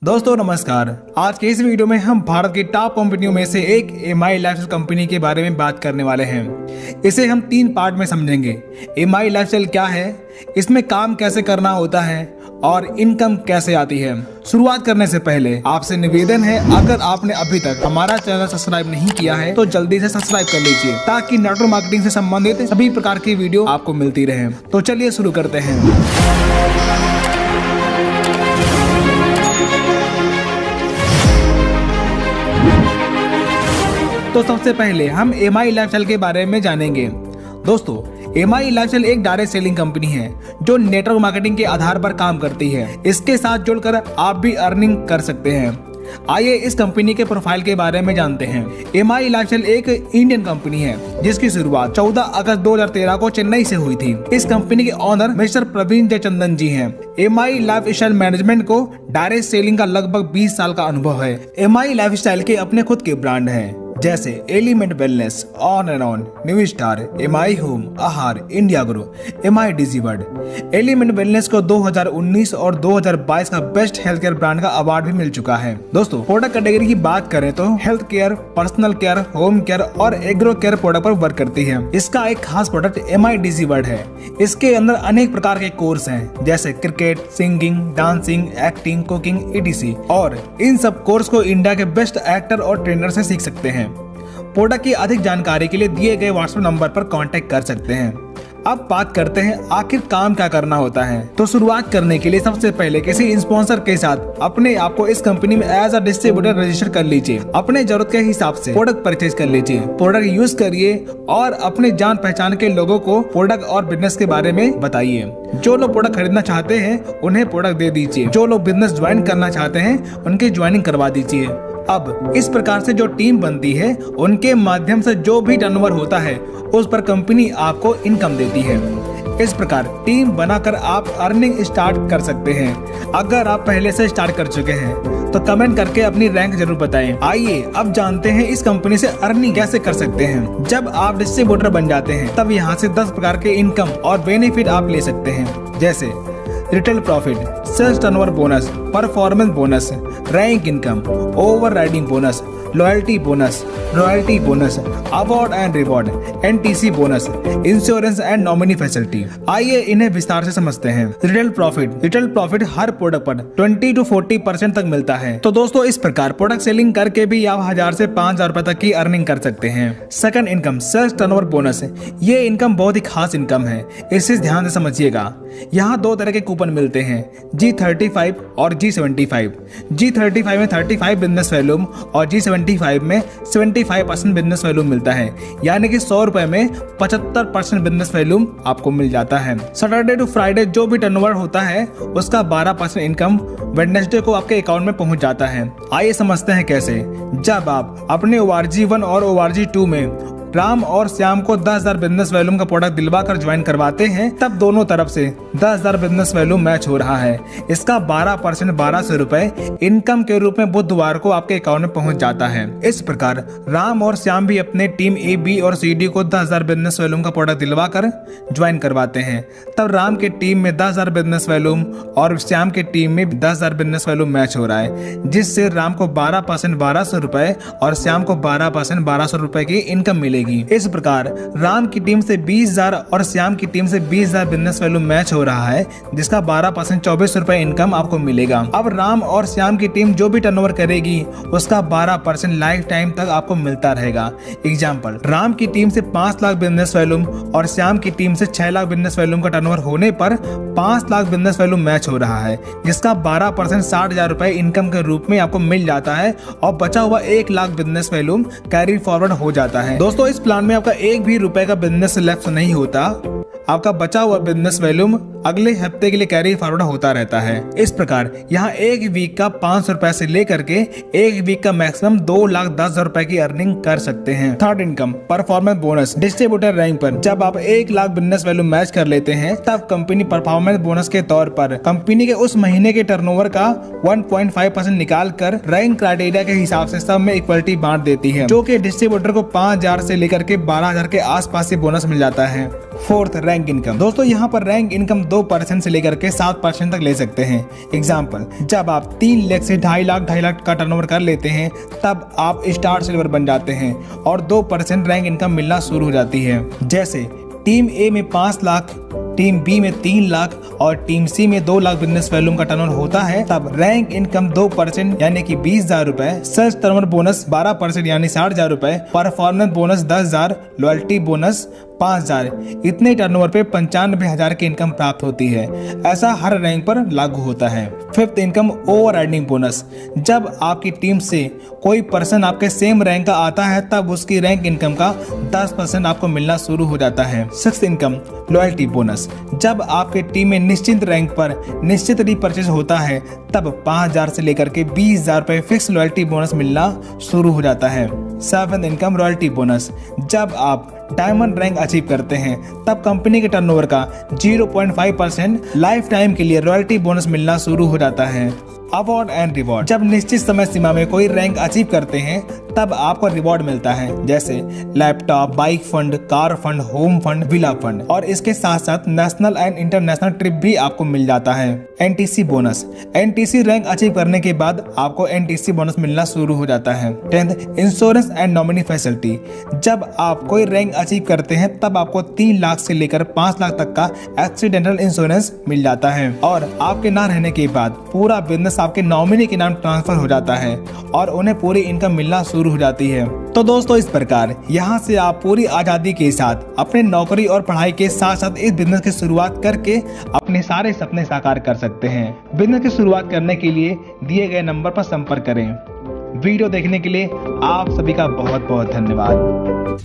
दोस्तों नमस्कार। आज के इस वीडियो में हम भारत की टॉप कंपनियों में से एक एमआई लाइफस्टाइल कंपनी के बारे में बात करने वाले हैं। इसे हम 3 पार्ट में समझेंगे। एमआई लाइफस्टाइल क्या है, इसमें काम कैसे करना होता है और इनकम कैसे आती है। शुरुआत करने से पहले आपसे निवेदन है, अगर आपने अभी तक हमारा चैनल सब्सक्राइब नहीं किया है तो जल्दी से सब्सक्राइब कर लीजिए ताकि नेटवर्क मार्केटिंग से संबंधित सभी प्रकार की वीडियो आपको मिलती रहे। तो चलिए शुरू करते हैं। तो सबसे पहले हम एमआई लाइफस्टाइल के बारे में जानेंगे। दोस्तों, एमआई लाइफस्टाइल एक डायरेक्ट सेलिंग कंपनी है जो नेटवर्क मार्केटिंग के आधार पर काम करती है। इसके साथ जुड़कर आप भी अर्निंग कर सकते हैं। आइए इस कंपनी के प्रोफाइल के बारे में जानते हैं। एमआई लाइफस्टाइल एक इंडियन कंपनी है जिसकी शुरुआत 14 अगस्त 2013 को चेन्नई से हुई थी। इस कंपनी के ओनर मिस्टर प्रवीण जयचंदन जी हैं। एमआई लाइफस्टाइल मैनेजमेंट को डायरेक्ट सेलिंग का लगभग 20 साल का अनुभव है। एमआई लाइफस्टाइल के अपने खुद के ब्रांड हैं जैसे Element Wellness, on and on, New Star, MI Home, Aahar, India Grow, MI Digiworld. Element Wellness को 2019 और 2022 का बेस्ट हेल्थ केयर ब्रांड का अवार्ड भी मिल चुका है। दोस्तों, प्रोडक्ट कैटेगरी की बात करें तो health care, personal care, home care और एग्रो केयर प्रोडक्ट पर वर्क करती है। इसका एक खास प्रोडक्ट एमआई डिजीवर्ड है। इसके अंदर अनेक प्रकार के कोर्स हैं जैसे cricket, singing, dancing, acting, cooking, etc। और इन सब कोर्स को इंडिया के बेस्ट एक्टर और ट्रेनर से सीख सकते हैं। प्रोडक्ट की अधिक जानकारी के लिए दिए गए व्हाट्सएप नंबर पर कांटेक्ट कर सकते हैं। अब बात करते हैं आखिर काम क्या करना होता है। तो शुरुआत करने के लिए सबसे पहले किसी स्पॉन्सर के साथ अपने आप को इस कंपनी में एज अ डिस्ट्रीब्यूटर रजिस्टर कर लीजिए। अपने जरूरत के हिसाब से प्रोडक्ट परचेज कर लीजिए, प्रोडक्ट यूज करिए और अपने जान पहचान के लोगों को प्रोडक्ट और बिजनेस के बारे में बताइए। जो लोग प्रोडक्ट खरीदना चाहते हैं उन्हें प्रोडक्ट दे दीजिए। जो लोग बिजनेस ज्वाइन करना चाहते हैं उनकी ज्वाइनिंग करवा दीजिए। अब इस प्रकार से जो टीम बनती है उनके माध्यम से जो भी टर्नओवर होता है उस पर कंपनी आपको इनकम देती है। इस प्रकार टीम बनाकर आप अर्निंग स्टार्ट कर सकते हैं। अगर आप पहले से स्टार्ट कर चुके हैं तो कमेंट करके अपनी रैंक जरूर बताएं। आइए अब जानते हैं इस कंपनी से अर्निंग कैसे कर सकते हैं। जब आप डिस्ट्रीब्यूटर बन जाते हैं तब यहाँ से 10 प्रकार के इनकम और बेनिफिट आप ले सकते हैं जैसे retail profit, sales turnover bonus, performance bonus, rank income, overriding bonus, loyalty bonus, royalty bonus, award and reward, NTC bonus, insurance and nominee facility. आइए इन्हें विस्तार से समझते हैं। रिटेल प्रॉफिट हर प्रोडक्ट पर 20 to 40% तक मिलता है। तो दोस्तों, इस प्रकार प्रोडक्ट सेलिंग करके भी आप 1000 से 5000 रुपए तक की अर्निंग कर सकते हैं। Second income, sales turnover bonus. ये इनकम बहुत ही खास इनकम है, इसे ध्यान से समझिएगा। यहाँ 2 तरह के कूपन मिलते हैं, G35 और G75। G35 में 35 बिजनेस वैल्यूम और G75 में 75% बिजनेस वैल्यूम मिलता है, यानी कि 100 रुपए में 75% बिजनेस वैल्यूम आपको मिल जाता है। सैटरडे टू फ्राइडे जो भी टर्नओवर होता है उसका 12% इनकम वेडनेसडे को आपके अकाउंट में पहुंच जाता है। आइए समझते हैं कैसे। जब आप अपने ORG1 और ORG2 में राम और श्याम को 10,000 बिजनेस वैल्यूम का प्रोडक्ट दिलवाकर ज्वाइन करवाते हैं तब दोनों तरफ से 10,000 बिजनेस वैल्यूम मैच हो रहा है। इसका 12% 1200 रुपए इनकम के रूप में बुधवार को आपके अकाउंट में पहुंच जाता है। इस प्रकार राम और श्याम भी अपने टीम A, B और CD को 10,000 बिजनेस वैल्यूम का प्रोडक्ट दिलवाकर ज्वाइन करवाते हैं। तब राम के टीम में 10,000 बिजनेस वैल्यूम और श्याम के टीम में 10,000 बिजनेस वैल्यूम मैच हो रहा है, जिससे राम को 12% 1200 रुपए और श्याम को 12% 1200 रुपए की इनकम मिलेगी। इस प्रकार राम की टीम से 20,000 और श्याम की टीम से 20,000 बिजनेस वैल्यू मैच हो रहा है, जिसका 12% 2400 रुपए इनकम आपको मिलेगा। अब राम और श्याम की टीम जो भी टर्नओवर करेगी उसका 12% लाइफ टाइम तक आपको मिलता रहेगा। एग्जाम्पल, राम की टीम से 5 लाख बिजनेस वैल्यूम और श्याम की टीम से 6 लाख बिजनेस वैल्यूम का टर्नओवर होने पर 5 लाख बिजनेस वैल्यूम मैच हो रहा है, जिसका 12% 60,000 रुपए इनकम के रूप में आपको मिल जाता है और बचा हुआ 1 lakh business volume carry forward हो जाता है। दोस्तों, इस प्लान में आपका 1 भी रुपए का बिजनेस लेफ्ट नहीं होता। आपका बचा हुआ बिजनेस वैल्यूम अगले हफ्ते के लिए कैरी फॉरवर्ड होता रहता है। इस प्रकार यहाँ 1 वीक का 500 रुपए से लेकर के 1 वीक का मैक्सिमम 2,10,000 रुपए की अर्निंग कर सकते हैं। Third income, performance bonus. Distributor rank पर जब आप 1 लाख बिजनेस वैल्यू मैच कर लेते हैं तब कंपनी परफॉर्मेंस बोनस के तौर पर कंपनी के उस महीने के टर्नओवर का 1.5% निकाल कर रैंक क्राइटेरिया के हिसाब से सब में इक्वलिटी बांट देती है, जो कि डिस्ट्रीब्यूटर को 5,000 से लेकर के 12,000 के आसपास से बोनस मिल जाता है। Fourth, rank income. दोस्तों यहाँ पर रैंक इनकम 2% से लेकर के 7% तक ले सकते हैं। एग्जाम्पल, जब आप 3 लाख से 2.5 लाख का टर्नओवर कर लेते हैं तब आप स्टार सिल्वर बन जाते हैं और 2% रैंक इनकम मिलना शुरू हो जाती है। जैसे टीम ए में 5 लाख, टीम बी में 3 लाख और टीम सी में 2 लाख बिजनेस वैल्यूम का टर्नओवर होता है, तब रैंक इनकम 2% यानी कि 20,000 रुपए, सर्च टर्नओवर बोनस 12% यानी 60,000 रुपए, परफॉर्मेंस बोनस 10,000, लॉयल्टी बोनस 5,000, इतने टर्नओवर पे 95,000 की इनकम प्राप्त होती है। ऐसा हर रैंक पर लागू होता है। Fifth, income overriding bonus. जब आपकी टीम से कोई पर्सन आपके सेम रैंक का आता है तब उसकी रैंक इनकम का 10% आपको मिलना शुरू हो जाता है। Sixth, income loyalty bonus. जब आपके टीम में निश्चित रैंक पर निश्चित रीपरचेज होता है तब 5,000 से लेकर के 20,000 रुपए फिक्स लॉयल्टी बोनस मिलना शुरू हो जाता है। Seventh, income royalty bonus. जब आप डायमंड रैंक अचीव करते हैं तब कंपनी के टर्नओवर का 0.5% लाइफ टाइम के लिए रॉयल्टी बोनस मिलना शुरू हो जाता है। Award and reward. जब निश्चित समय सीमा में कोई रैंक अचीव करते हैं तब आपको रिवॉर्ड मिलता है, जैसे laptop, bike fund, car fund, home fund, villa fund, और इसके साथ साथ नेशनल एंड इंटरनेशनल ट्रिप भी आपको मिल जाता है। NTC bonus. NTC rank achieve करने के बाद आपको एनटीसी बोनस मिलना शुरू हो जाता है। 10th, insurance and nominee facility. जब आप कोई रैंक अचीव करते हैं तब आपको 3 लाख से लेकर 5 लाख तक का एक्सीडेंटल इंश्योरेंस मिल जाता है और आपके ना रहने के बाद पूरा बिजनेस आपके नॉमिनी के नाम ट्रांसफर हो जाता है और उन्हें पूरी इनकम मिलना शुरू हो जाती है। तो दोस्तों इस प्रकार यहाँ से आप पूरी आजादी के साथ अपने नौकरी और पढ़ाई के साथ साथ इस बिजनेस की शुरुआत करके अपने सारे सपने साकार कर सकते हैं। बिजनेस की शुरुआत करने के लिए दिए गए नंबर पर संपर्क करें। वीडियो देखने के लिए आप सभी का बहुत बहुत धन्यवाद।